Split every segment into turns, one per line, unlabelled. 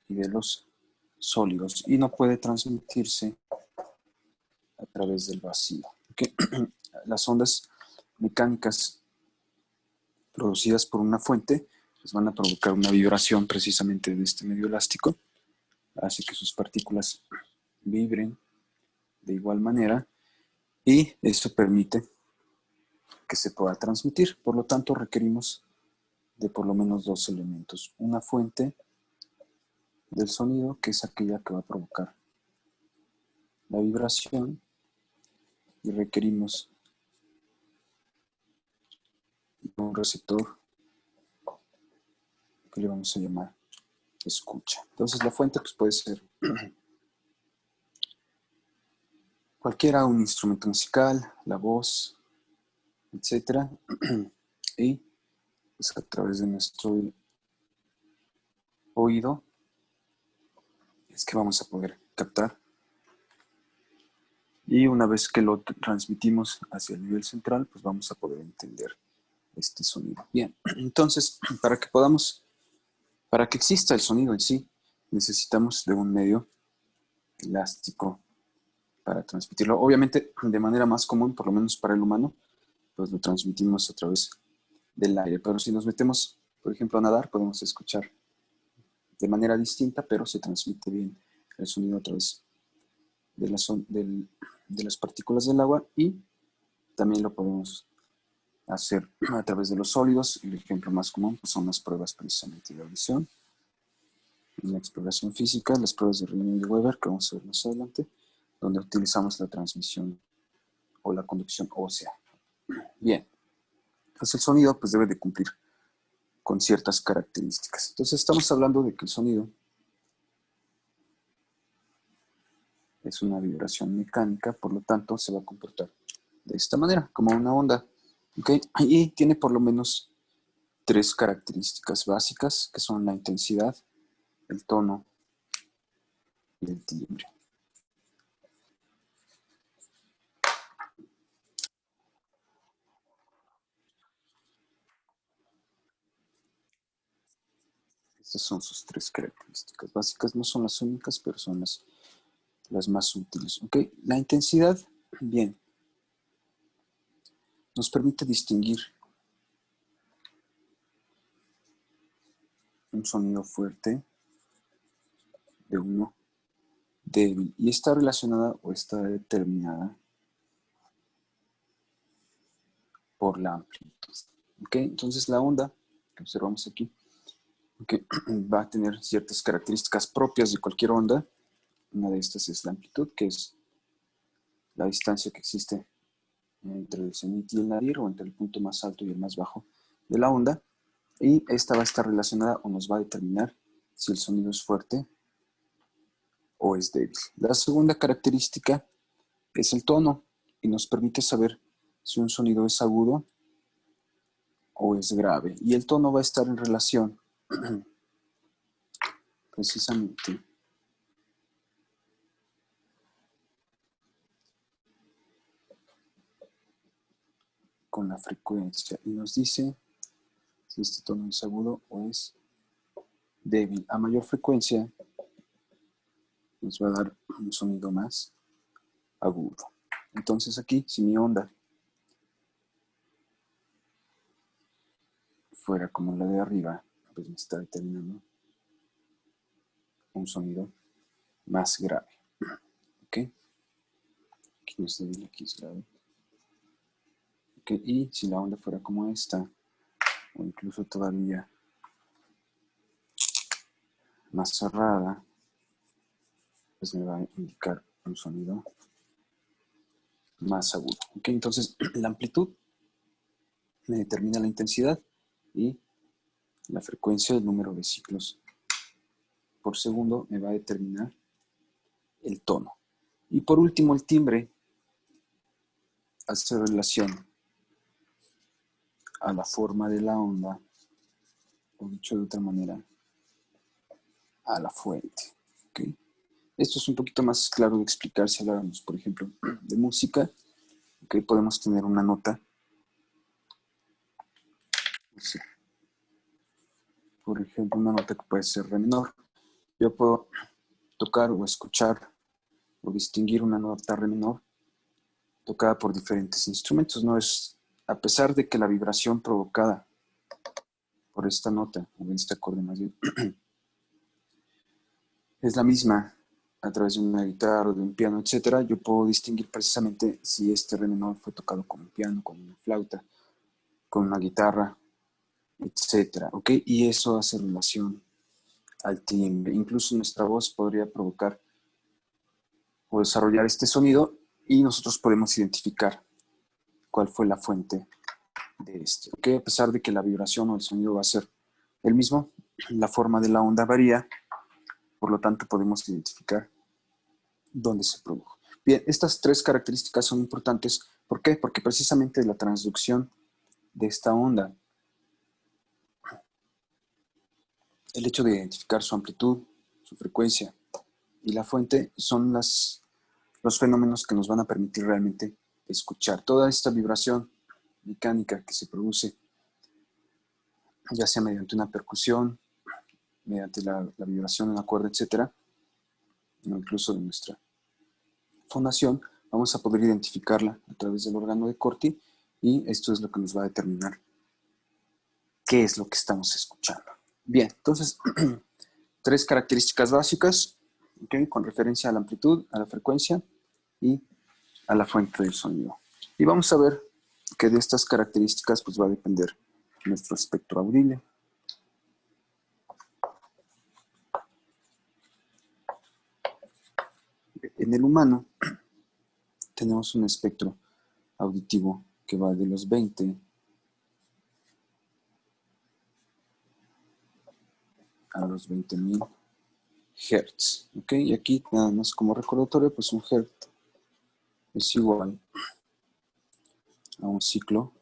y de los sólidos, y no puede transmitirse a través del vacío. ¿Okay? Las ondas mecánicas producidas por una fuente pues van a provocar una vibración precisamente de este medio elástico, hace que sus partículas vibren de igual manera y eso permite que se pueda transmitir. Por lo tanto, requerimos de por lo menos dos elementos. Una fuente del sonido, que es aquella que va a provocar la vibración, y requerimos un receptor que le vamos a llamar escucha. Entonces la fuente pues, puede ser cualquiera, un instrumento musical, la voz, etc. Y pues, a través de nuestro oído es que vamos a poder captar. Y una vez que lo transmitimos hacia el nivel central, pues vamos a poder entender este sonido. Bien, entonces, para que exista el sonido en sí, necesitamos de un medio elástico para transmitirlo. Obviamente, de manera más común, por lo menos para el humano, pues lo transmitimos a través del aire. Pero si nos metemos, por ejemplo, a nadar, podemos escuchar de manera distinta, pero se transmite bien el sonido a través de las partículas del agua, y también lo podemos hacer a través de los sólidos. El ejemplo más común pues, son las pruebas precisamente de audición, en la exploración física, las pruebas de Riemann y de Weber, que vamos a ver más adelante, donde utilizamos la transmisión o la conducción ósea. Bien, entonces el sonido pues, debe de cumplir con ciertas características. Entonces estamos hablando de que el sonido es una vibración mecánica, por lo tanto se va a comportar de esta manera, como una onda. ¿Okay? Y tiene por lo menos tres características básicas, que son la intensidad, el tono y el timbre. Estas son sus tres características básicas. No son las únicas, pero son las más útiles. ¿Okay? La intensidad, bien, nos permite distinguir un sonido fuerte de uno débil, y está relacionada o está determinada por la amplitud. ¿Okay? Entonces la onda que observamos aquí, okay, va a tener ciertas características propias de cualquier onda. Una de estas es la amplitud, que es la distancia que existe entre el cenit y el nadir, o entre el punto más alto y el más bajo de la onda, y esta va a estar relacionada o nos va a determinar si el sonido es fuerte o es débil. La segunda característica es el tono, y nos permite saber si un sonido es agudo o es grave, y el tono va a estar en relación precisamente con la frecuencia, y nos dice si este tono es agudo o es débil. A mayor frecuencia nos va a dar un sonido más agudo. Entonces aquí, si mi onda fuera como la de arriba, pues me está determinando un sonido más grave. ¿Ok? Aquí no es débil, aquí es grave. ¿Ok? Y si la onda fuera como esta, o incluso todavía más cerrada, pues me va a indicar un sonido más agudo. ¿Ok? Entonces, la amplitud me determina la intensidad, y la frecuencia, el número de ciclos por segundo, me va a determinar el tono. Y por último, el timbre hace relación a la forma de la onda, o dicho de otra manera, a la fuente. ¿Okay? Esto es un poquito más claro de explicar si habláramos, por ejemplo, de música. ¿Okay? Podemos tener una nota, por ejemplo, una nota que puede ser re menor, yo puedo tocar o escuchar o distinguir una nota re menor tocada por diferentes instrumentos. No es, a pesar de que la vibración provocada por esta nota, o este acorde más bien, es la misma a través de una guitarra, de un piano, etcétera, yo puedo distinguir precisamente si este re menor fue tocado con un piano, con una flauta, con una guitarra, etcétera, ¿ok? Y eso hace relación al timbre. Incluso nuestra voz podría provocar o desarrollar este sonido y nosotros podemos identificar cuál fue la fuente de este. ¿Ok? A pesar de que la vibración o el sonido va a ser el mismo, la forma de la onda varía, por lo tanto podemos identificar dónde se produjo. Bien, estas tres características son importantes. ¿Por qué? Porque precisamente la transducción de esta onda, el hecho de identificar su amplitud, su frecuencia y la fuente son los fenómenos que nos van a permitir realmente escuchar toda esta vibración mecánica que se produce, ya sea mediante una percusión, mediante la vibración de una cuerda, etcétera, o incluso de nuestra fonación, vamos a poder identificarla a través del órgano de Corti y esto es lo que nos va a determinar qué es lo que estamos escuchando. Bien, entonces, tres características básicas, ¿okay? Con referencia a la amplitud, a la frecuencia y a la fuente del sonido. Y vamos a ver que de estas características pues, va a depender nuestro espectro audible. En el humano tenemos un espectro auditivo que va de los 20 a los 20.000 Hz. ¿Ok? Y aquí nada más como recordatorio, pues un Hz es igual a un ciclo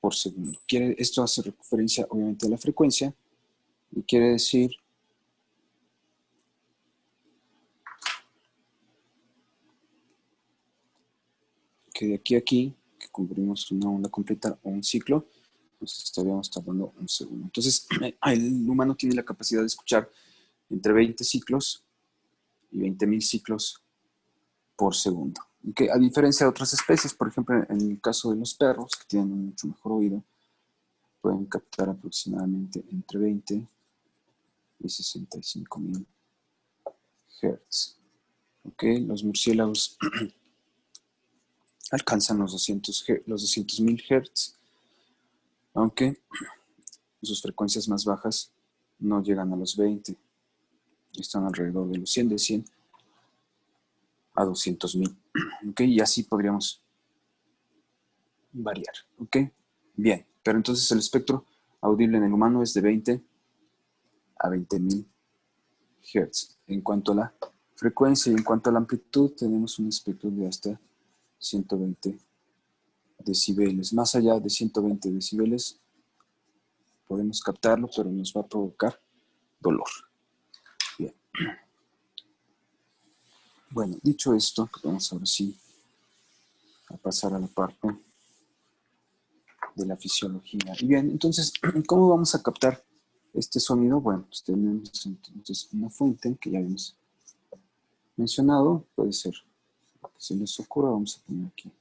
por segundo. Esto hace referencia obviamente a la frecuencia y quiere decir que de aquí a aquí, que cubrimos una onda completa o un ciclo, pues estaríamos tardando un segundo. Entonces, el humano tiene la capacidad de escuchar entre 20 ciclos y 20.000 ciclos por segundo. Que a diferencia de otras especies, por ejemplo, en el caso de los perros, que tienen un mucho mejor oído, pueden captar aproximadamente entre 20 y 65.000 Hz. ¿Okay? Los murciélagos alcanzan los 200.000 Hz, aunque sus frecuencias más bajas no llegan a los 20, están alrededor de los 100, de 100 a 200.000. ¿Okay? Y así podríamos variar. ¿Okay? Bien, pero entonces el espectro audible en el humano es de 20 a 20.000 Hz. En cuanto a la frecuencia y en cuanto a la amplitud, tenemos un espectro de hasta 120 decibeles. Más allá de 120 decibeles, podemos captarlo, pero nos va a provocar dolor. Bien. Bueno, dicho esto, vamos ahora sí a pasar a la parte de la fisiología. Y bien, entonces, ¿cómo vamos a captar este sonido? Bueno, pues tenemos entonces una fuente que ya habíamos mencionado, puede ser lo que se les ocurra. Vamos a poner aquí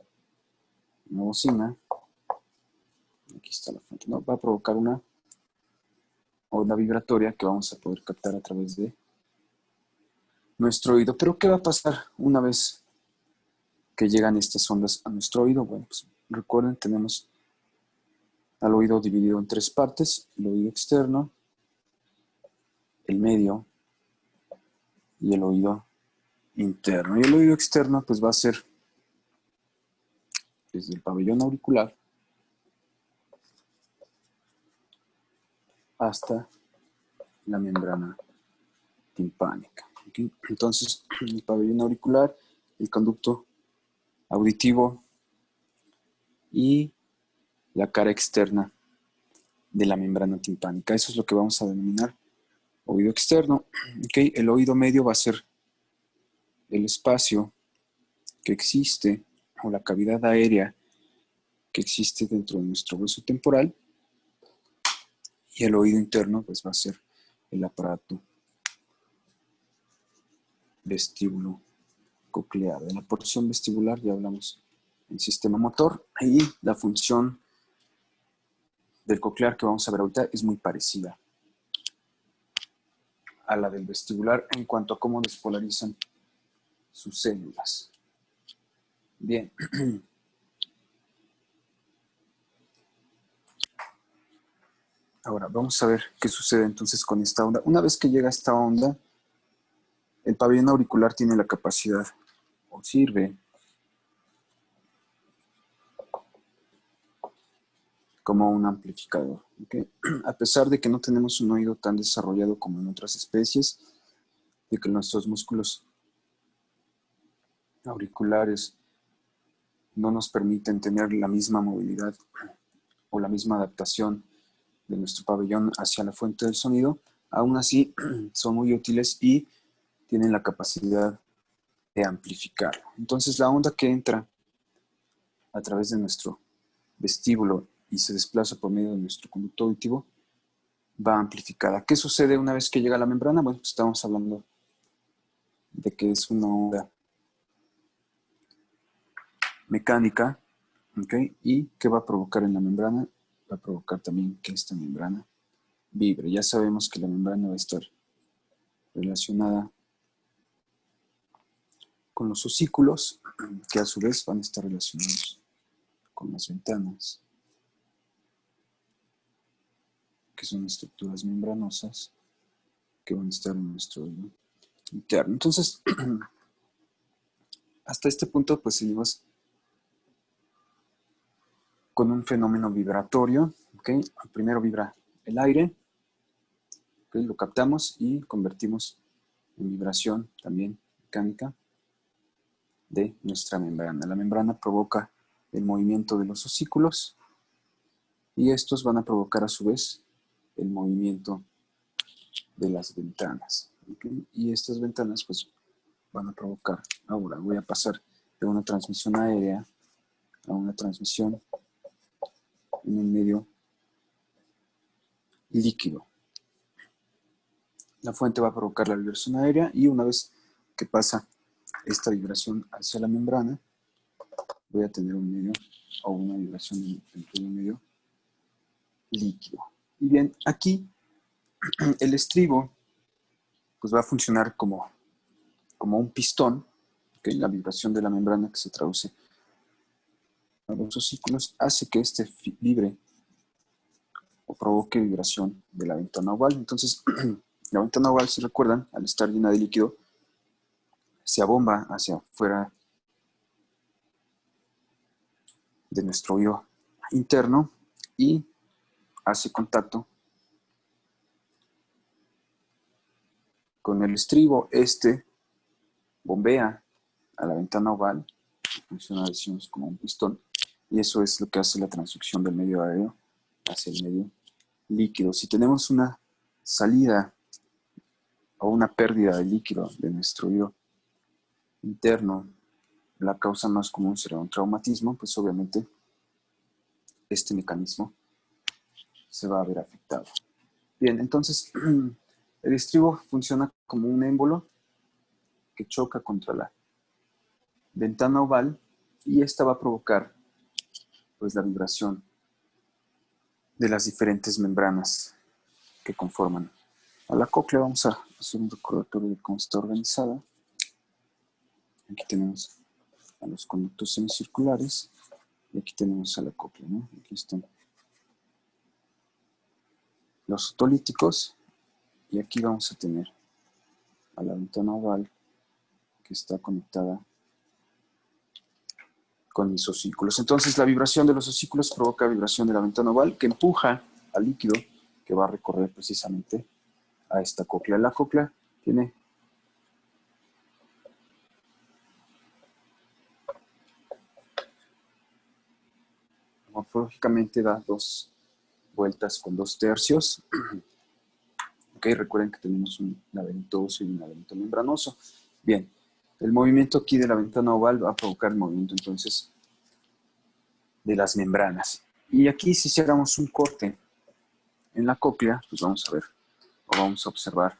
una bocina. Aquí está la fuente, ¿no? Va a provocar una onda vibratoria que vamos a poder captar a través de nuestro oído. Pero ¿qué va a pasar una vez que llegan estas ondas a nuestro oído? Bueno, pues recuerden, tenemos al oído dividido en tres partes: el oído externo, el medio y el oído interno. Y el oído externo pues va a ser desde el pabellón auricular hasta la membrana timpánica. ¿Okay? Entonces, el pabellón auricular, el conducto auditivo y la cara externa de la membrana timpánica. Eso es lo que vamos a denominar oído externo. ¿Okay? El oído medio va a ser el espacio que existe, o la cavidad aérea que existe dentro de nuestro hueso temporal, y el oído interno pues va a ser el aparato vestíbulo coclear. De la porción vestibular ya hablamos en sistema motor, y la función del coclear que vamos a ver ahorita es muy parecida a la del vestibular en cuanto a cómo despolarizan sus células. Bien. Ahora vamos a ver qué sucede entonces con esta onda. Una vez que llega esta onda, el pabellón auricular tiene la capacidad, o sirve, como un amplificador. ¿Okay? A pesar de que no tenemos un oído tan desarrollado como en otras especies, de que nuestros músculos auriculares no nos permiten tener la misma movilidad o la misma adaptación de nuestro pabellón hacia la fuente del sonido, aún así son muy útiles y tienen la capacidad de amplificarlo. Entonces la onda que entra a través de nuestro vestíbulo y se desplaza por medio de nuestro conducto auditivo va amplificada. ¿Qué sucede una vez que llega a la membrana? Bueno, pues estamos hablando de que es una onda mecánica, ¿ok? ¿Y qué va a provocar en la membrana? Va a provocar también que esta membrana vibre. Ya sabemos que la membrana va a estar relacionada con los osículos, que a su vez van a estar relacionados con las ventanas, que son estructuras membranosas que van a estar en nuestro oído interno. Entonces, hasta este punto, pues seguimos con un fenómeno vibratorio. ¿Okay? Primero vibra el aire, ¿okay? Lo captamos y convertimos en vibración también mecánica de nuestra membrana. La membrana provoca el movimiento de los osículos y estos van a provocar a su vez el movimiento de las ventanas. ¿Okay? Y estas ventanas pues van a provocar, ahora voy a pasar de una transmisión aérea a una transmisión en un medio líquido. La fuente va a provocar la vibración aérea y una vez que pasa esta vibración hacia la membrana, voy a tener un medio o una vibración dentro de un medio líquido. Y bien, aquí el estribo pues va a funcionar como un pistón, ¿okay? La vibración de la membrana que se traduce a los osículos hace que este vibre o provoque vibración de la ventana oval. Entonces, la ventana oval, si recuerdan, al estar llena de líquido, se abomba hacia afuera de nuestro oído interno y hace contacto con el estribo. Este bombea a la ventana oval, funciona, decimos, como un pistón, y eso es lo que hace la transducción del medio aéreo hacia el medio líquido. Si tenemos una salida o una pérdida de líquido de nuestro oído interno, la causa más común será un traumatismo, pues obviamente este mecanismo se va a ver afectado. Bien, entonces el estribo funciona como un émbolo que choca contra la ventana oval y esta va a provocar pues la vibración de las diferentes membranas que conforman a la cóclea. Vamos a hacer un recordatorio de cómo está organizada. Aquí tenemos a los conductos semicirculares y aquí tenemos a la cóclea, ¿no? Aquí están los otolíticos y aquí vamos a tener a la ventana oval que está conectada con mis osículos. Entonces la vibración de los osículos provoca vibración de la ventana oval que empuja al líquido que va a recorrer precisamente a esta cóclea. La cóclea tiene morfológicamente da 2 vueltas con 2 tercios. Ok, recuerden que tenemos un laberinto óseo y un laberinto membranoso. Bien, el movimiento aquí de la ventana oval va a provocar el movimiento entonces de las membranas. Y aquí si hiciéramos un corte en la cóclea, pues vamos a ver o vamos a observar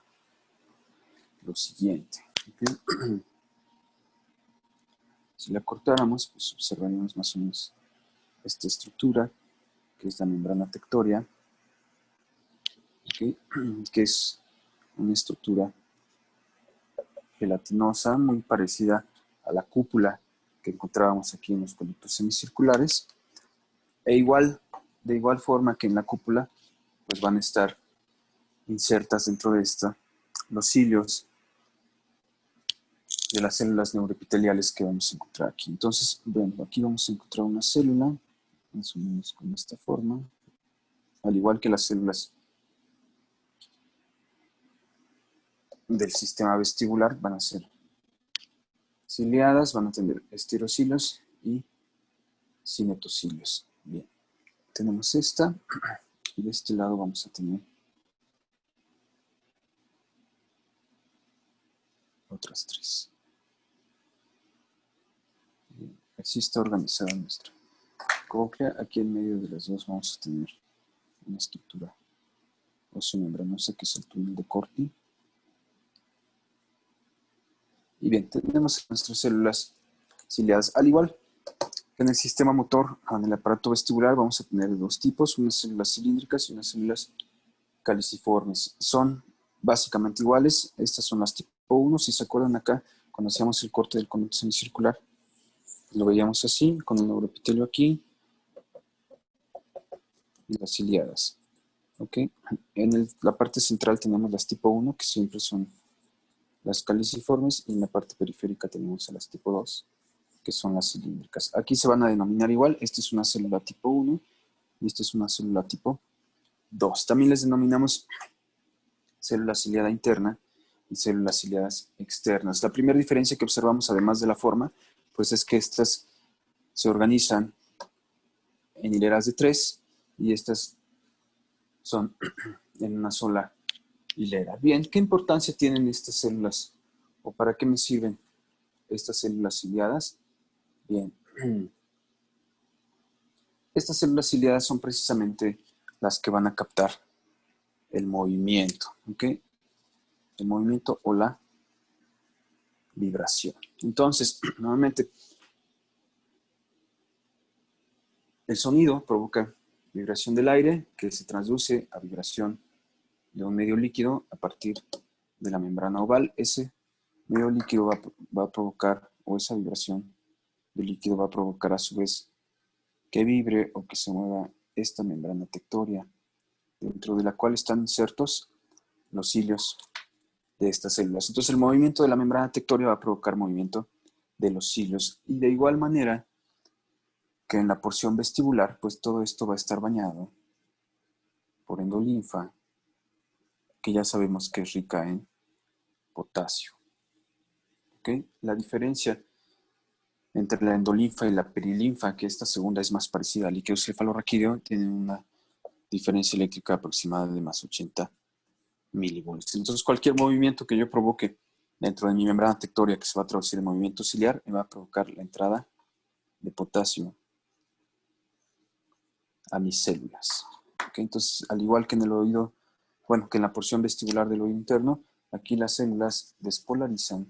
lo siguiente. ¿Ok? Si la cortáramos, pues observaríamos más o menos esta estructura, que es la membrana tectoria, ¿okay? Que es una estructura gelatinosa muy parecida a la cúpula que encontrábamos aquí en los conductos semicirculares, e de igual forma que en la cúpula, pues van a estar insertas dentro de esta los cilios de las células neuroepiteliales que vamos a encontrar aquí. Entonces, bueno, aquí vamos a encontrar una célula, más o menos con esta forma, al igual que las células del sistema vestibular van a ser ciliadas, van a tener esterocilos y cinetocilios. Bien, tenemos esta, y de este lado vamos a tener otras tres. Bien, así está organizada nuestra cóclea. Aquí en medio de las dos vamos a tener una estructura óseo-membranosa que es el túnel de Corti. Y bien, tenemos nuestras células ciliadas. Al igual que en el sistema motor, en el aparato vestibular, vamos a tener dos tipos, unas células cilíndricas y unas células caliciformes. Son básicamente iguales. Estas son las tipo 1. Si se acuerdan acá, cuando hacíamos el corte del conducto semicircular, lo veíamos así, con el neuroepitelio aquí y las ciliadas. ¿Okay? En la parte central tenemos las tipo 1, que siempre son las caliciformes, y en la parte periférica tenemos a las tipo 2, que son las cilíndricas. Aquí se van a denominar igual. Esta es una célula tipo 1 y esta es una célula tipo 2. También les denominamos célula ciliada interna y células ciliadas externas. La primera diferencia que observamos, además de la forma, pues es que estas se organizan en hileras de 3 y estas son en una sola hilera. Bien, ¿qué importancia tienen estas células o para qué me sirven estas células ciliadas? Bien, estas células ciliadas son precisamente las que van a captar el movimiento, ¿ok? El movimiento o la vibración. Entonces, nuevamente, el sonido provoca vibración del aire que se traduce a vibración de un medio líquido a partir de la membrana oval. Ese medio líquido va a provocar, o esa vibración del líquido va a provocar a su vez que vibre o que se mueva esta membrana tectoria, dentro de la cual están insertos los cilios de estas células. Entonces el movimiento de la membrana tectoria va a provocar movimiento de los cilios. Y de igual manera que en la porción vestibular, pues todo esto va a estar bañado por endolinfa, que ya sabemos que es rica en potasio. ¿Okay? La diferencia entre la endolinfa y la perilinfa, que esta segunda es más parecida al líquido cefalorraquídeo, tiene una diferencia eléctrica aproximada de más 80 milivolts. Entonces, cualquier movimiento que yo provoque dentro de mi membrana tectoria, que se va a traducir en movimiento ciliar, me va a provocar la entrada de potasio a mis células. ¿Okay? Entonces, al igual que en el oído, bueno, que en la porción vestibular del oído interno, aquí las células despolarizan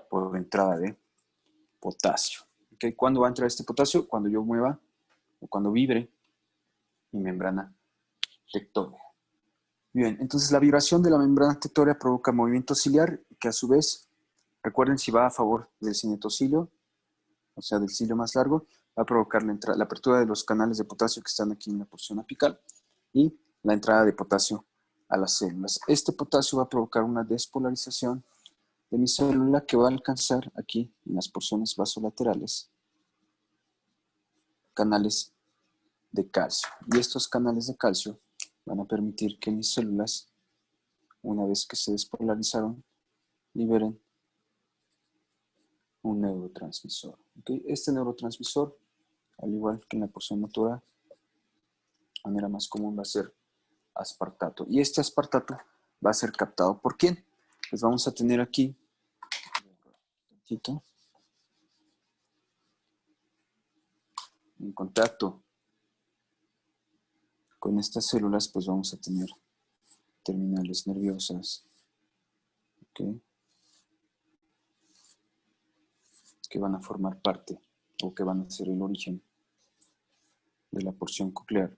por entrada de potasio. ¿Okay? ¿Cuándo va a entrar este potasio? Cuando yo mueva o cuando vibre mi membrana tectórea. Bien, entonces la vibración de la membrana tectórea provoca movimiento ciliar, que a su vez, recuerden, si va a favor del cinetocilio, o sea, del cilio más largo, va a provocar la apertura de los canales de potasio que están aquí en la porción apical y la entrada de potasio a las células. Este potasio va a provocar una despolarización de mi célula que va a alcanzar aquí en las porciones vasolaterales canales de calcio. Y estos canales de calcio van a permitir que mis células, una vez que se despolarizaron, liberen un neurotransmisor. ¿Okay? Este neurotransmisor, al igual que en la porción motora, de manera más común va a ser aspartato. Y este aspartato va a ser captado ¿por quién? Pues vamos a tener aquí en contacto con estas células, pues vamos a tener terminales nerviosas ¿ok? Que van a formar parte o que van a ser el origen de la porción coclear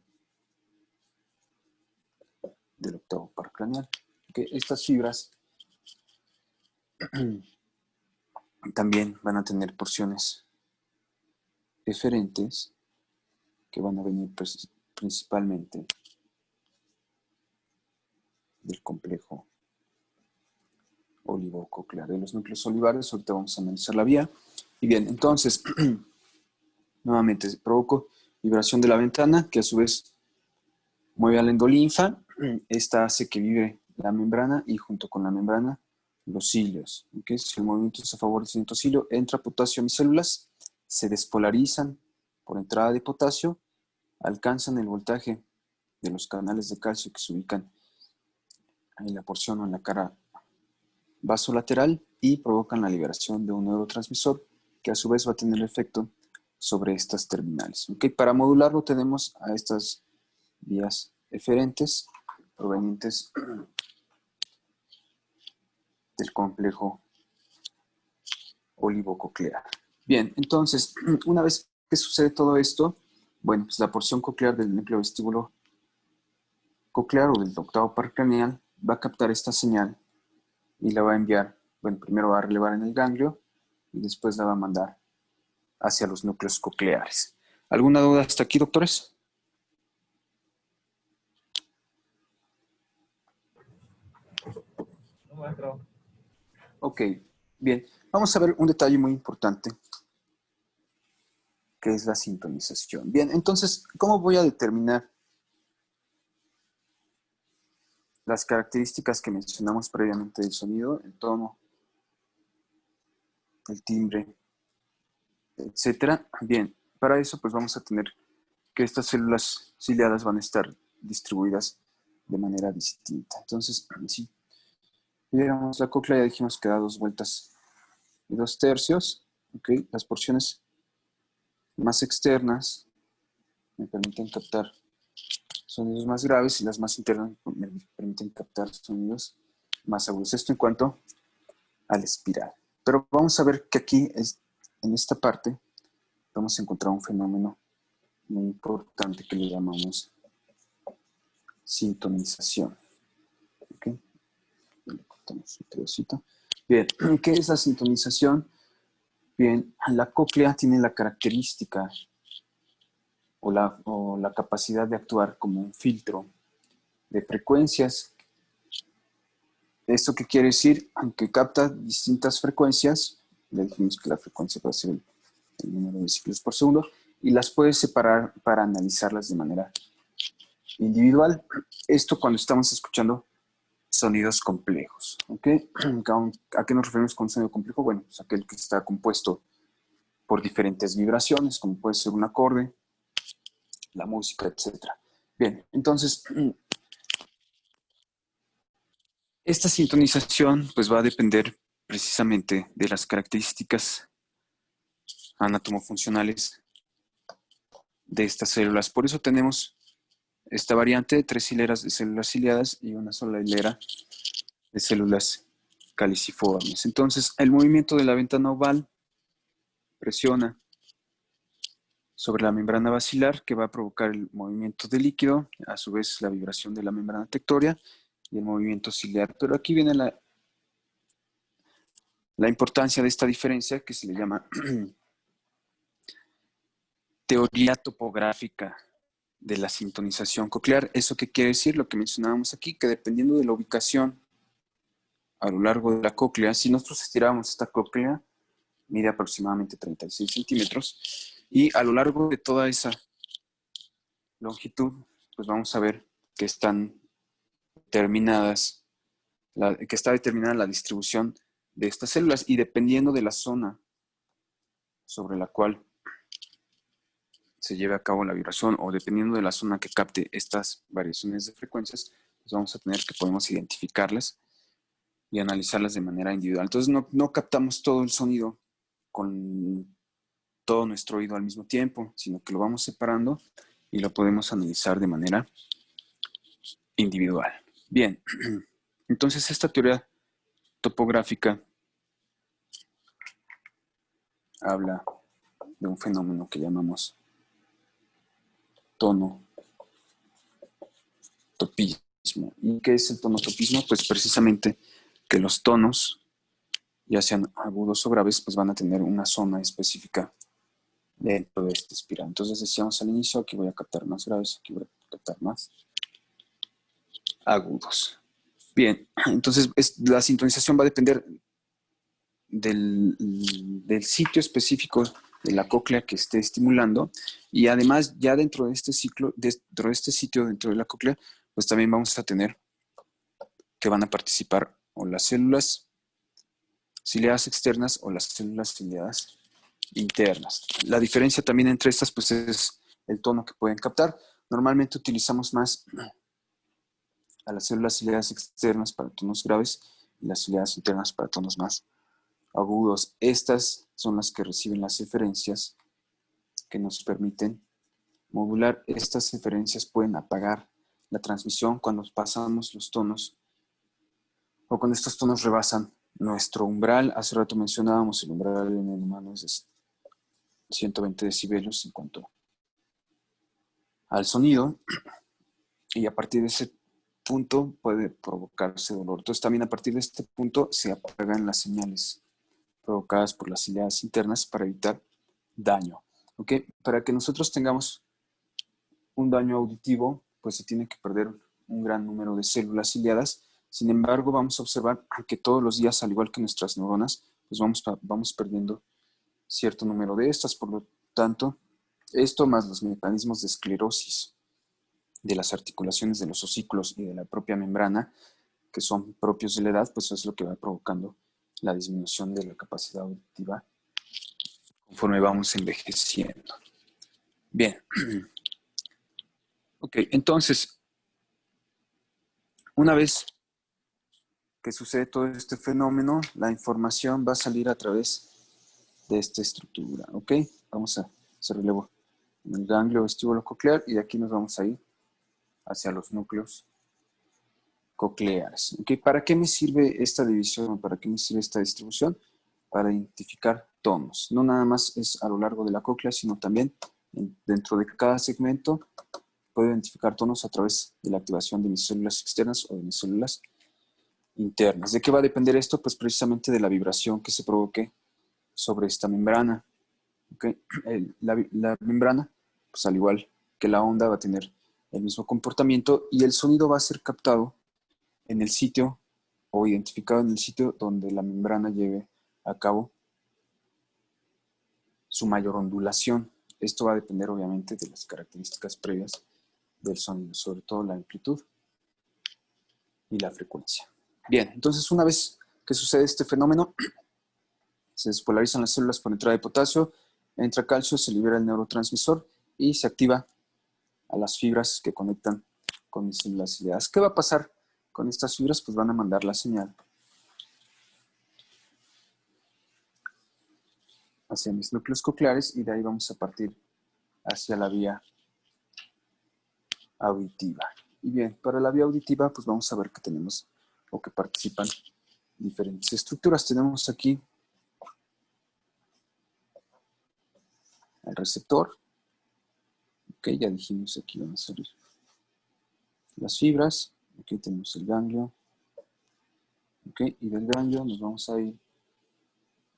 del octavo par craneal. ¿Okay? Estas fibras también van a tener porciones eferentes que van a venir principalmente del complejo olivococlear de los núcleos olivarios. Ahorita vamos a analizar la vía. Y bien, entonces, nuevamente provoco vibración de la ventana, que a su vez mueve a la endolinfa. Esta hace que vibre la membrana y junto con la membrana los cilios. ¿Okay? Si el movimiento es a favor del centrocilio, entra potasio a mis células, se despolarizan por entrada de potasio, alcanzan el voltaje de los canales de calcio que se ubican en la porción o en la cara vasolateral y provocan la liberación de un neurotransmisor que a su vez va a tener efecto sobre estas terminales. ¿Okay? Para modularlo tenemos a estas vías eferentes provenientes del complejo olivococlear. Bien, entonces, una vez que sucede todo esto, bueno, pues la porción coclear del núcleo vestíbulo coclear o del octavo par craneal va a captar esta señal y la va a enviar, bueno, primero va a relevar en el ganglio y después la va a mandar hacia los núcleos cocleares. ¿Alguna duda hasta aquí, doctores?
No, maestro.
Ok, bien. Vamos a ver un detalle muy importante, que es la sintonización. Bien, entonces, ¿cómo voy a determinar las características que mencionamos previamente del sonido, el tono, el timbre, etcétera? Bien, para eso pues vamos a tener que estas células ciliadas van a estar distribuidas de manera distinta. Entonces, si viéramos la cóclea, ya dijimos que da 2 vueltas y 2/3, ¿ok? Las porciones más externas me permiten captar sonidos más graves y las más internas me permiten captar sonidos más agudos. Esto en cuanto a la espiral. Pero vamos a ver que aquí, en esta parte, vamos a encontrar un fenómeno muy importante que le llamamos sintonización. ¿Okay? Le cortamos un pedacito. Bien, ¿qué es la sintonización? Bien, la cóclea tiene la característica o la capacidad de actuar como un filtro de frecuencias. ¿Esto qué quiere decir? Aunque capta distintas frecuencias, ya dijimos que la frecuencia puede ser el número de ciclos por segundo, y las puede separar para analizarlas de manera individual. Esto cuando estamos escuchando sonidos complejos. ¿Ok? ¿A qué nos referimos con sonido complejo? Bueno, pues aquel que está compuesto por diferentes vibraciones, como puede ser un acorde, la música, etc. Bien, entonces, esta sintonización pues va a depender precisamente de las características anatomofuncionales de estas células. Por eso tenemos esta variante de 3 hileras de células ciliadas y una sola hilera de células caliciformes. Entonces, el movimiento de la ventana oval presiona sobre la membrana basilar que va a provocar el movimiento del líquido, a su vez la vibración de la membrana tectoria y el movimiento ciliar. Pero aquí viene la importancia de esta diferencia que se le llama teoría topográfica de la sintonización coclear. ¿Eso qué quiere decir? Lo que mencionábamos aquí, que dependiendo de la ubicación a lo largo de la cóclea, si nosotros estiramos esta cóclea, mide aproximadamente 36 centímetros, y a lo largo de toda esa longitud, pues vamos a ver que están determinadas, que está determinada la distribución de estas células, y dependiendo de la zona sobre la cual se lleve a cabo la vibración o dependiendo de la zona que capte estas variaciones de frecuencias, pues vamos a tener que podemos identificarlas y analizarlas de manera individual. Entonces no captamos todo el sonido con todo nuestro oído al mismo tiempo, sino que lo vamos separando y lo podemos analizar de manera individual. Bien, entonces esta teoría topográfica habla de un fenómeno que llamamos tonotopismo. ¿Y qué es el tonotopismo? Pues precisamente que los tonos, ya sean agudos o graves, pues van a tener una zona específica dentro de esta espiral. Entonces decíamos al inicio, aquí voy a captar más graves, aquí voy a captar más agudos. Bien, entonces la sintonización va a depender del sitio específico de la cóclea que esté estimulando, y además ya dentro de este ciclo, dentro de este sitio, dentro de la cóclea, pues también vamos a tener que van a participar o las células ciliadas externas o las células ciliadas internas. La diferencia también entre estas pues es el tono que pueden captar. Normalmente utilizamos más a las células ciliadas externas para tonos graves y las ciliadas internas para tonos más agudos. Estas son las que reciben las eferencias que nos permiten modular. Estas eferencias pueden apagar la transmisión cuando pasamos los tonos o cuando estos tonos rebasan nuestro umbral. Hace rato mencionábamos el umbral en el humano es de 120 decibelios en cuanto al sonido, y a partir de ese punto puede provocarse dolor. Entonces también a partir de este punto se apagan las señales provocadas por las ciliadas internas para evitar daño. ¿Ok? Para que nosotros tengamos un daño auditivo, pues se tiene que perder un gran número de células ciliadas. Sin embargo, vamos a observar que todos los días, al igual que nuestras neuronas, pues vamos perdiendo cierto número de estas. Por lo tanto, esto más los mecanismos de esclerosis de las articulaciones de los osículos y de la propia membrana, que son propios de la edad, pues es lo que va provocando la disminución de la capacidad auditiva conforme vamos envejeciendo. Bien. Ok, entonces, una vez que sucede todo este fenómeno, la información va a salir a través de esta estructura. Ok, vamos a hacer relevo en el ganglio vestíbulo coclear y de aquí nos vamos a ir hacia los núcleos cocleares. Okay, ¿para qué me sirve esta división? ¿Para qué me sirve esta distribución? Para identificar tonos. No nada más es a lo largo de la cóclea, sino también dentro de cada segmento puedo identificar tonos a través de la activación de mis células externas o de mis células internas. ¿De qué va a depender esto? Pues precisamente de la vibración que se provoque sobre esta membrana. ¿Okay? La membrana, pues al igual que la onda, va a tener el mismo comportamiento y el sonido va a ser captado en el sitio o identificado en el sitio donde la membrana lleve a cabo su mayor ondulación. Esto va a depender obviamente de las características previas del sonido, sobre todo la amplitud y la frecuencia. Bien, entonces una vez que sucede este fenómeno, se despolarizan las células por entrada de potasio, entra calcio, se libera el neurotransmisor y se activa a las fibras que conectan con mis células ciliadas. ¿Qué va a pasar con estas fibras? Pues van a mandar la señal hacia mis núcleos cocleares y de ahí vamos a partir hacia la vía auditiva. Y bien, para la vía auditiva, pues vamos a ver que tenemos o que participan diferentes estructuras. Tenemos aquí el receptor. Ok, ya dijimos aquí van a salir las fibras. Aquí tenemos el ganglio. Ok, y del ganglio nos vamos a ir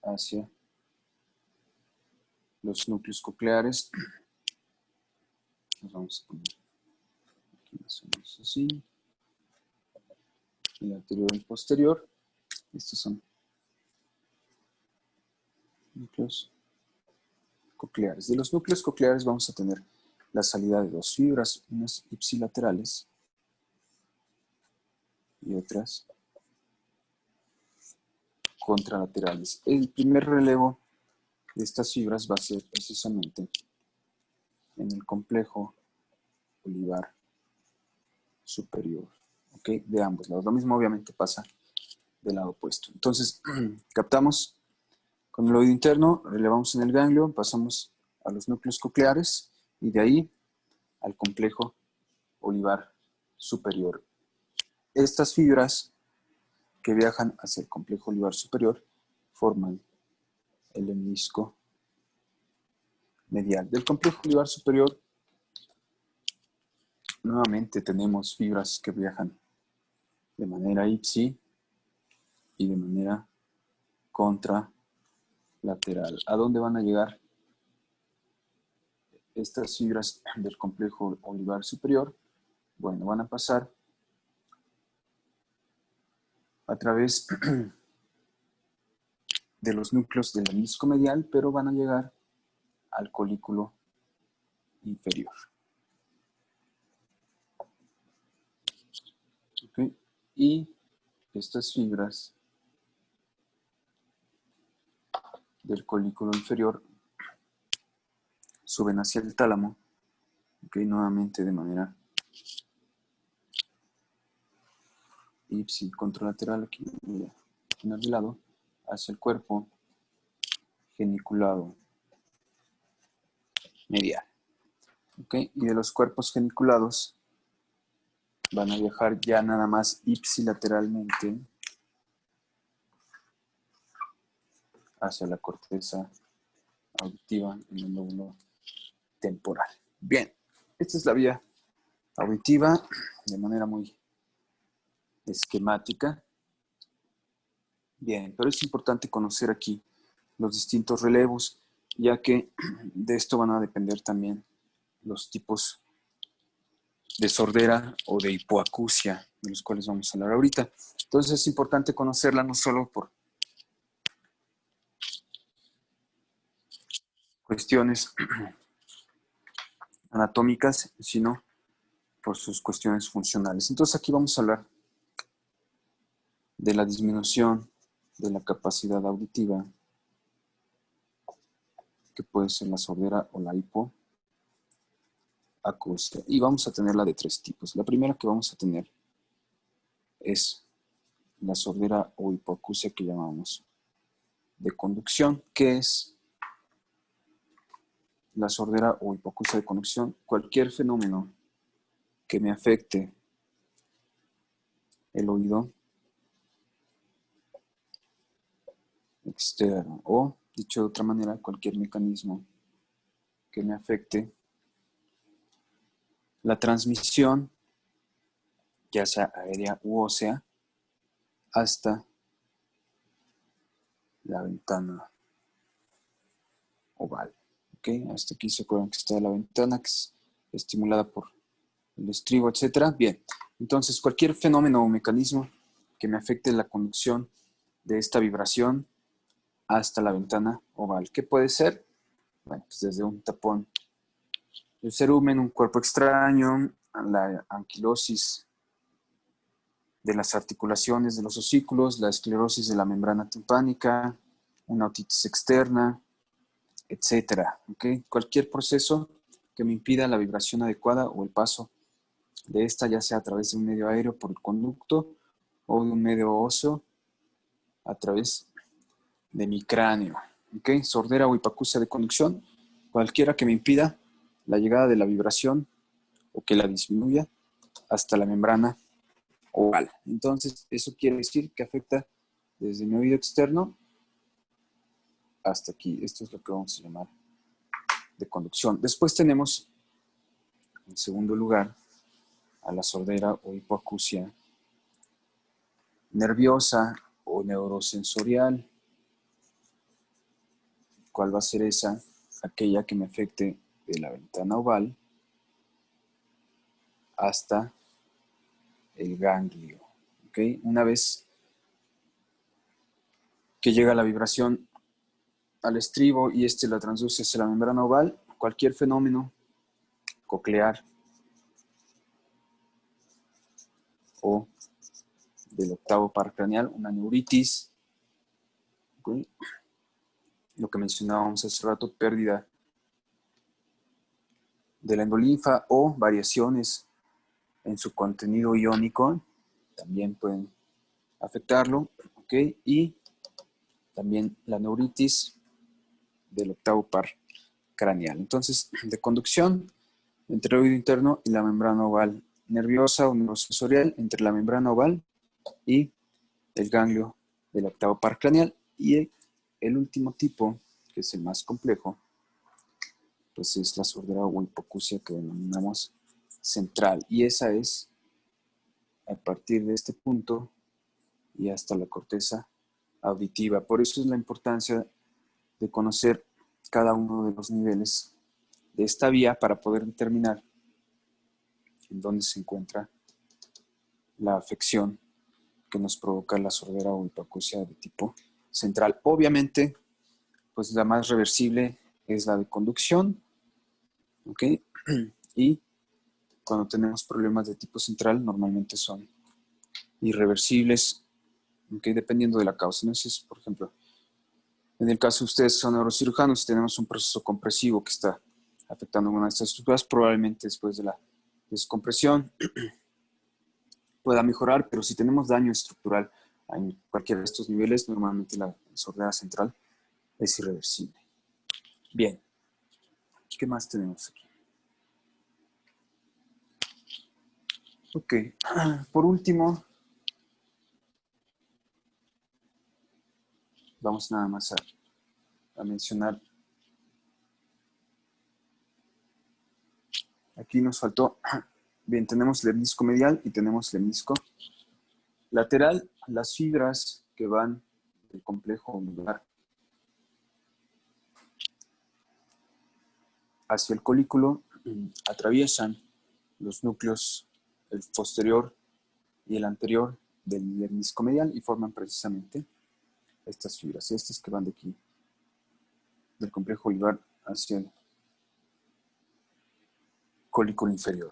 hacia los núcleos cocleares. Nos vamos a poner aquí más o menos así. El anterior y el posterior. Estos son núcleos cocleares. De los núcleos cocleares vamos a tener la salida de dos fibras, unas ipsilaterales y otras contralaterales. El primer relevo de estas fibras va a ser precisamente en el complejo olivar superior, ¿ok? De ambos lados. Lo mismo obviamente pasa del lado opuesto. Entonces, captamos con el oído interno, relevamos en el ganglio, pasamos a los núcleos cocleares y de ahí al complejo olivar superior. Estas fibras que viajan hacia el complejo olivar superior forman el menisco medial. Del complejo olivar superior, nuevamente tenemos fibras que viajan de manera ipsi y de manera contralateral. ¿A dónde van a llegar estas fibras del complejo olivar superior? Bueno, van a pasar a través de los núcleos del menisco medial, pero van a llegar al colículo inferior. ¿Okay? Y estas fibras del colículo inferior suben hacia el tálamo, ¿okay? Nuevamente de manera ipsi contralateral, aquí en el lado, hacia el cuerpo geniculado medial. ¿Okay? Y de los cuerpos geniculados van a viajar ya nada más ipsilateralmente hacia la corteza auditiva en el lóbulo temporal. Bien, esta es la vía auditiva de manera muy esquemática. Bien, pero es importante conocer aquí los distintos relevos, ya que de esto van a depender también los tipos de sordera o de hipoacusia, de los cuales vamos a hablar ahorita. Entonces es importante conocerla no solo por cuestiones anatómicas, sino por sus cuestiones funcionales. Entonces aquí vamos a hablar de la disminución de la capacidad auditiva, que puede ser la sordera o la hipoacusia. Y vamos a tenerla de tres tipos. La primera que vamos a tener es la sordera o hipoacusia que llamamos de conducción, que es la sordera o hipoacusia de conducción, cualquier fenómeno que me afecte el oído externo, o dicho de otra manera, cualquier mecanismo que me afecte la transmisión, ya sea aérea u ósea, hasta la ventana oval. ¿Okay? Hasta aquí se acuerdan que está la ventana, que es estimulada por el estribo, etc. Bien, entonces cualquier fenómeno o mecanismo que me afecte la conducción de esta vibración hasta la ventana oval. ¿Qué puede ser? Bueno, pues desde un tapón del cerumen, un cuerpo extraño, la anquilosis de las articulaciones de los osículos, la esclerosis de la membrana timpánica, una otitis externa, etcétera. ¿Okay? Cualquier proceso que me impida la vibración adecuada o el paso de esta, ya sea a través de un medio aéreo por el conducto o de un medio óseo a través de mi cráneo. ¿Okay? Sordera o hipoacusia de conducción, cualquiera que me impida la llegada de la vibración o que la disminuya hasta la membrana oval. Entonces, eso quiere decir que afecta desde mi oído externo hasta aquí. Esto es lo que vamos a llamar de conducción. Después tenemos, en segundo lugar, a la sordera o hipoacusia nerviosa o neurosensorial. ¿Cuál va a ser esa? Aquella que me afecte de la ventana oval hasta el ganglio. ¿Okay? Una vez que llega la vibración al estribo y este la transduce hacia la membrana oval, cualquier fenómeno coclear o del octavo par craneal, una neuritis, ¿okay? Lo que mencionábamos hace rato, pérdida de la endolinfa o variaciones en su contenido iónico, también pueden afectarlo, ¿ok? Y también la neuritis del octavo par craneal. Entonces, de conducción entre el oído interno y la membrana oval, nerviosa o neurosensorial entre la membrana oval y el ganglio del octavo par craneal. Y el último tipo, que es el más complejo, pues es la sordera o hipoacusia que denominamos central. Y esa es a partir de este punto y hasta la corteza auditiva. Por eso es la importancia de conocer cada uno de los niveles de esta vía para poder determinar en dónde se encuentra la afección que nos provoca la sordera o hipoacusia de tipo central. Obviamente, pues la más reversible es la de conducción, ¿ok? Y cuando tenemos problemas de tipo central, normalmente son irreversibles, ¿ok? Dependiendo de la causa. ¿No? Si es, por ejemplo, en el caso de ustedes son neurocirujanos y tenemos un proceso compresivo que está afectando una de estas estructuras, probablemente después de la descompresión pueda mejorar, pero si tenemos daño estructural en cualquiera de estos niveles, normalmente la sordera central es irreversible. Bien, ¿qué más tenemos aquí? Ok, por último, vamos nada más a mencionar, aquí nos faltó, bien, tenemos lemnisco medial y tenemos lemnisco lateral. Las fibras que van del complejo medular hacia el colículo atraviesan los núcleos, el posterior y el anterior del lemnisco medial y forman precisamente estas fibras, estas que van de aquí, del complejo vulvar hacia el colículo inferior.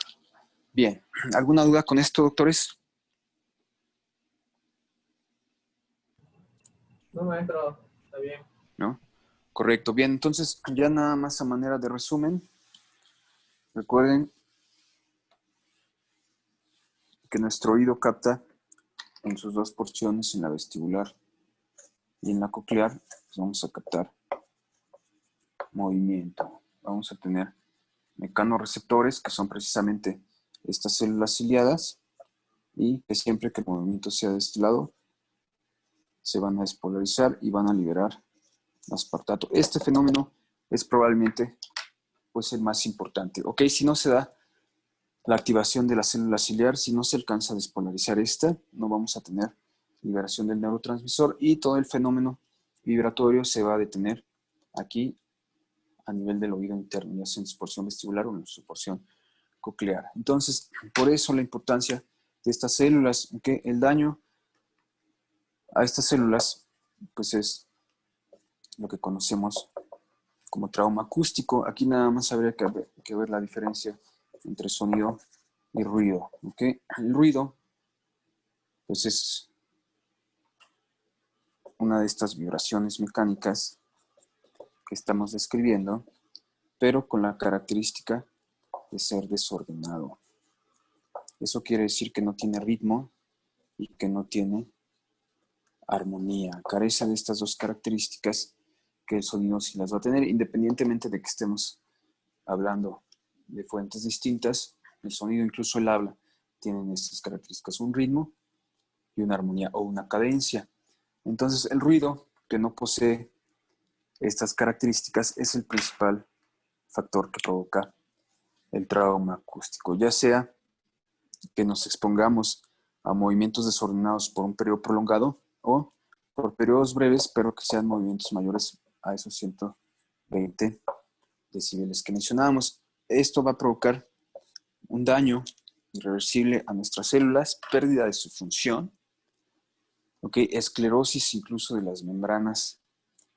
Bien, ¿alguna duda con esto, doctores?
No, maestro, está bien.
¿No? Correcto. Bien, entonces ya nada más a manera de resumen, recuerden que nuestro oído capta en sus dos porciones, en la vestibular y en la coclear, pues vamos a captar movimiento. Vamos a tener mecanorreceptores, que son precisamente estas células ciliadas, y que siempre que el movimiento sea de este lado, se van a despolarizar y van a liberar aspartato. Este fenómeno es probablemente pues, el más importante. Ok, si no se da la activación de la célula ciliar, si no se alcanza a despolarizar esta, no vamos a tener liberación del neurotransmisor y todo el fenómeno vibratorio se va a detener aquí a nivel del oído interno, ya sea en su porción vestibular o en su porción coclear. Entonces, por eso la importancia de estas células, que el daño a estas células, pues es lo que conocemos como trauma acústico. Aquí nada más habría que ver la diferencia entre sonido y ruido. ¿Okay? El ruido, pues es una de estas vibraciones mecánicas que estamos describiendo, pero con la característica de ser desordenado. Eso quiere decir que no tiene ritmo y que no tiene armonía. Carece de estas dos características que el sonido sí las va a tener, independientemente de que estemos hablando de fuentes distintas. El sonido, incluso el habla, tienen estas características, un ritmo y una armonía o una cadencia. Entonces, el ruido que no posee estas características es el principal factor que provoca el trauma acústico, ya sea que nos expongamos a movimientos desordenados por un periodo prolongado o por periodos breves, pero que sean movimientos mayores a esos 120 decibeles que mencionábamos. Esto va a provocar un daño irreversible a nuestras células, pérdida de su función, ¿okay? Esclerosis incluso de las membranas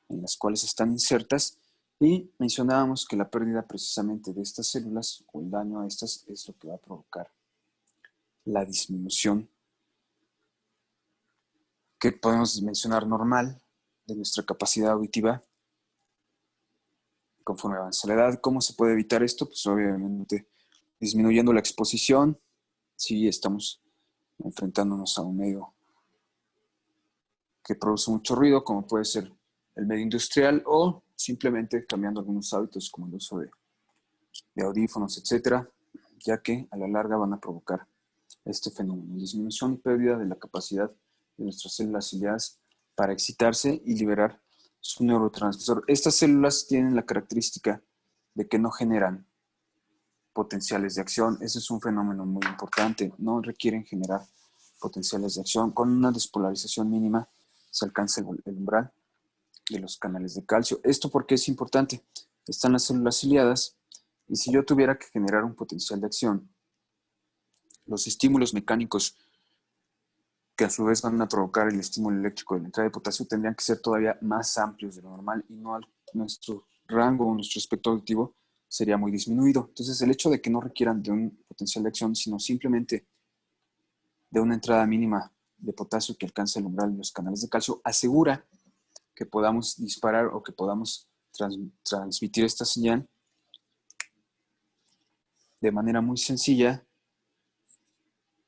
en las cuales están insertas, y mencionábamos que la pérdida precisamente de estas células o el daño a estas es lo que va a provocar la disminución que podemos mencionar normal de nuestra capacidad auditiva conforme avanza la edad. ¿Cómo se puede evitar esto? Pues obviamente disminuyendo la exposición si estamos enfrentándonos a un medio que produce mucho ruido, como puede ser el medio industrial, o simplemente cambiando algunos hábitos como el uso de audífonos, etcétera, ya que a la larga van a provocar este fenómeno, disminución y pérdida de la capacidad de nuestras células ciliadas para excitarse y liberar su neurotransmisor. Estas células tienen la característica de que no generan potenciales de acción. Ese es un fenómeno muy importante. No requieren generar potenciales de acción. Con una despolarización mínima se alcanza el umbral de los canales de calcio. ¿Esto por qué es importante? Están las células ciliadas y si yo tuviera que generar un potencial de acción, los estímulos mecánicos que a su vez van a provocar el estímulo eléctrico de la entrada de potasio tendrían que ser todavía más amplios de lo normal y nuestro rango o nuestro espectro auditivo sería muy disminuido. Entonces, el hecho de que no requieran de un potencial de acción, sino simplemente de una entrada mínima de potasio que alcance el umbral de los canales de calcio, asegura que podamos disparar o que podamos transmitir esta señal de manera muy sencilla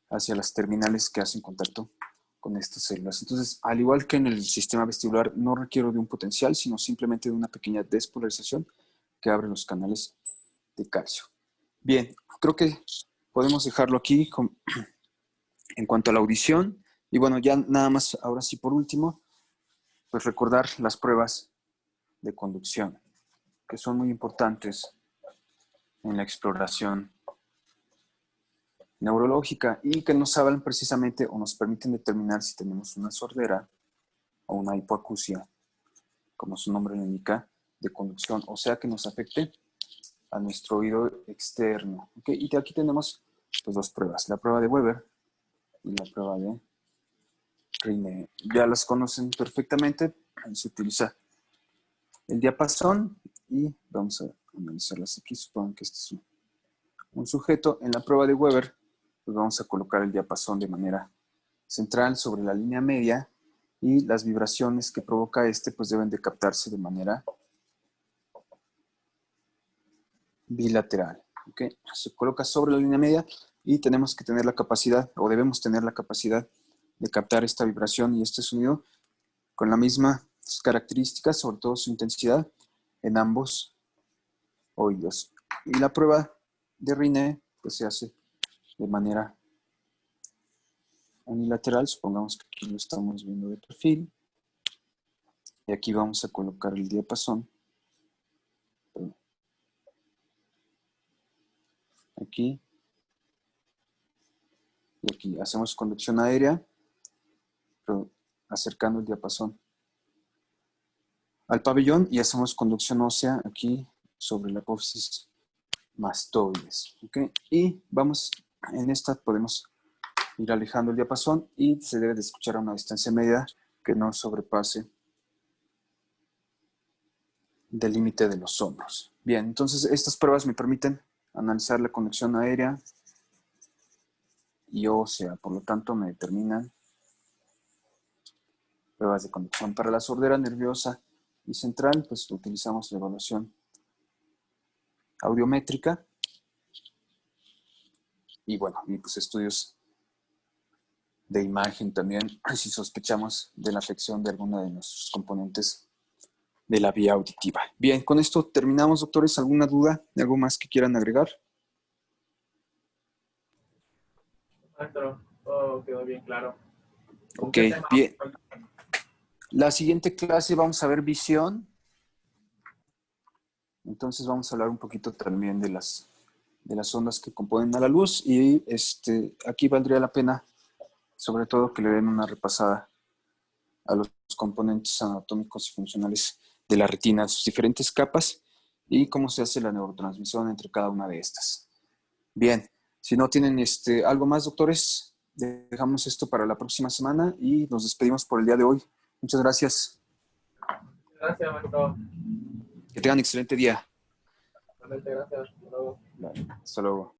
hacia las terminales que hacen contacto con estas células. Entonces, al igual que en el sistema vestibular, no requiero de un potencial, sino simplemente de una pequeña despolarización que abre los canales de calcio. Bien, creo que podemos dejarlo aquí en cuanto a la audición. Y bueno, ya nada más, ahora sí, por último, pues recordar las pruebas de conducción, que son muy importantes en la exploración neurológica y que nos hablan precisamente o nos permiten determinar si tenemos una sordera o una hipoacusia, como su nombre lo indica, de conducción, o sea que nos afecte a nuestro oído externo. ¿Okay? Y aquí tenemos pues, dos pruebas, la prueba de Weber y la prueba de Rinne. Ya las conocen perfectamente, se utiliza el diapasón y vamos a analizarlas aquí. Supongan que este es un sujeto. En la prueba de Weber, pues vamos a colocar el diapasón de manera central sobre la línea media y las vibraciones que provoca este pues deben de captarse de manera bilateral. ¿Okay? Se coloca sobre la línea media y tenemos que tener la capacidad o debemos tener la capacidad de captar esta vibración y este sonido con las mismas características, sobre todo su intensidad, en ambos oídos. Y la prueba de Rinne pues se hace de manera unilateral. Supongamos que aquí lo estamos viendo de perfil. Y aquí vamos a colocar el diapasón. Aquí. Y aquí hacemos conducción aérea, pero acercando el diapasón al pabellón y hacemos conducción ósea aquí sobre la apófisis mastoides. ¿Okay? Y vamos, en esta podemos ir alejando el diapasón y se debe de escuchar a una distancia media que no sobrepase del límite de los hombros. Bien, entonces estas pruebas me permiten analizar la conducción aérea y ósea, por lo tanto me determinan pruebas de conducción. Para la sordera nerviosa y central, pues utilizamos la evaluación audiométrica y bueno, y pues estudios de imagen también, si sospechamos de la afección de alguna de nuestros componentes de la vía auditiva. Bien, con esto terminamos, doctores. ¿Alguna duda? ¿Algo más que quieran agregar?
Maestro, todo quedó bien claro. ¿Con
Ok,
qué tema?
bien. La siguiente clase vamos a ver visión. Entonces vamos a hablar un poquito también de las ondas que componen a la luz y aquí valdría la pena, sobre todo, que le den una repasada a los componentes anatómicos y funcionales de la retina, sus diferentes capas y cómo se hace la neurotransmisión entre cada una de estas. Bien, si no tienen algo más, doctores, dejamos esto para la próxima semana y nos despedimos por el día de hoy. Muchas gracias.
Gracias, maestro.
Que tengan excelente día.
Realmente gracias. Hasta luego.
Hasta luego.